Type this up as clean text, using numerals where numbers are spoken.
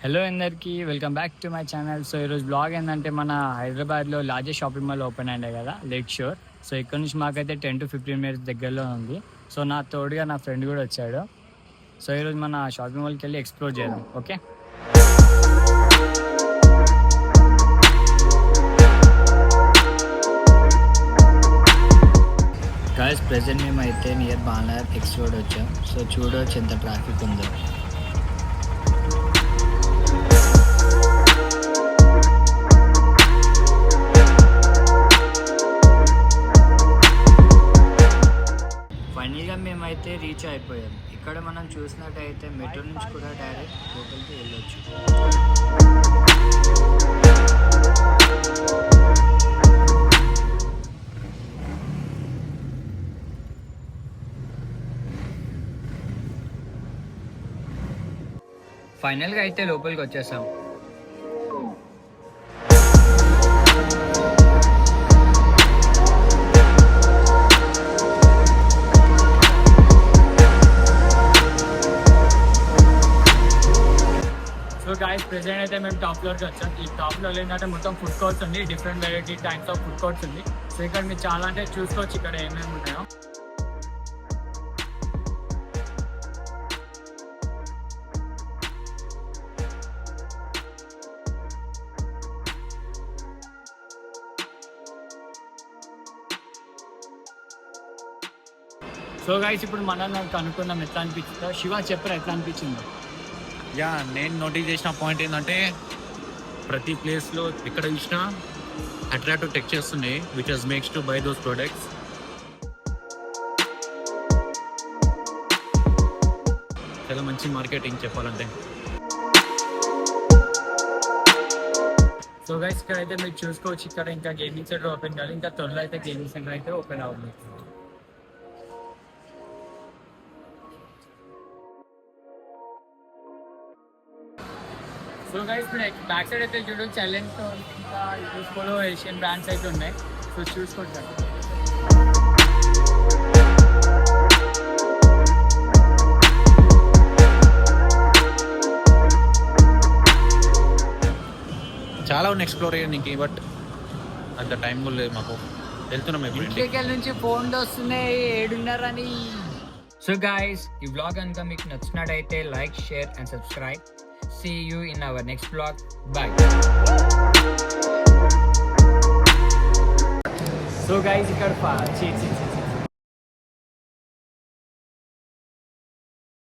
Hello అందరికీ welcome back to my channel. So ఈరోజు blog ఏంటంటే మన హైదరాబాద్లో లార్జెస్ట్ షాపింగ్ మాల్ ఓపెన్ అయ్యాయి కదా, లేక్ షోర్. సో ఇక్కడ నుంచి మాకైతే 10 to 15 minutes దగ్గరలో ఉంది. సో నా తోడుగా నా ఫ్రెండ్ కూడా వచ్చాడు. సో ఈరోజు మన షాపింగ్ మాల్కి వెళ్ళి ఎక్స్ప్లోర్ చేద్దాం. ఓకే గాయస్, ప్రెజెంట్ మేమైతే నియర్ బాలనగర్ ఎక్స్ రోడ్ వచ్చాం. సో చూడవచ్చు ఎంత ట్రాఫిక్ ఉందో. ఫైనల్గా మేమైతే రీచ్ అయిపోయాం. ఇక్కడ మనం చూసినట్టయితే మెట్రో నుంచి కూడా డైరెక్ట్ లోపలికి వెళ్ళొచ్చు. ఫైనల్గా అయితే లోపలికి వచ్చేసాం. సో గాయస్, ప్రెజెంట్ అయితే మేము టాప్ ఫ్లోర్కి వచ్చాం. ఈ టాప్ ఫ్లోర్ ఏంటంటే మొత్తం ఫుడ్ కోర్ట్స్ ఉంది, different variety types of food courts ఉంది. సో ఇక్కడ మీరు చాలా అంటే చూసుకోవచ్చు ఇక్కడ ఏమేమి ఉన్నాయో. సో గైస్, ఇప్పుడు మనం కనుక్కుందాం ఎట్లా అనిపించిందో. శివ చెప్పరా ఎట్లా అనిపించిందో. నేను నోటీస్ చేసిన పాయింట్ ఏంటంటే ప్రతి ప్లేస్లో ఎక్కడ చూసినా అట్రాక్టివ్ టెక్స్చర్స్ ఉన్నాయి, which has makes to buy those products. చాలా మంచి మార్కెటింగ్ చెప్పాలంటే. సో గైస్, ఇక్కడ అయితే మీరు చూసుకోవచ్చు ఇక్కడ ఇంకా గేమింగ్ సెంటర్ ఓపెన్ కాదు, ఇంకా త్వరలో అయితే గేమింగ్ సెంటర్ అయితే ఓపెన్ అవుతుంది. సో గైస్, ఇప్పుడు బ్యాక్ సైడ్ అయితే చూడొచ్చు చైలెంట్ ఇంకా యూస్ఫోలో ఏషియన్ బ్రాండ్స్ అయితే ఉన్నాయి. సో చూసుకుంటాను. చాలా ఉన్నాయి ఎక్స్ప్లోర్ చేయడానికి, బట్ అంత టైం కూడా లేదు మాకు. వెళ్తున్నాం ఇంటికెళ్ళ నుంచి ఫోన్లు వస్తున్నాయి 7:30 అని. సో గైస్, ఈ వ్లాగ్ కనుక మీకు నచ్చినట్టయితే like, share and subscribe. See you in our next vlog. Bye. So guys, ఇక్కడ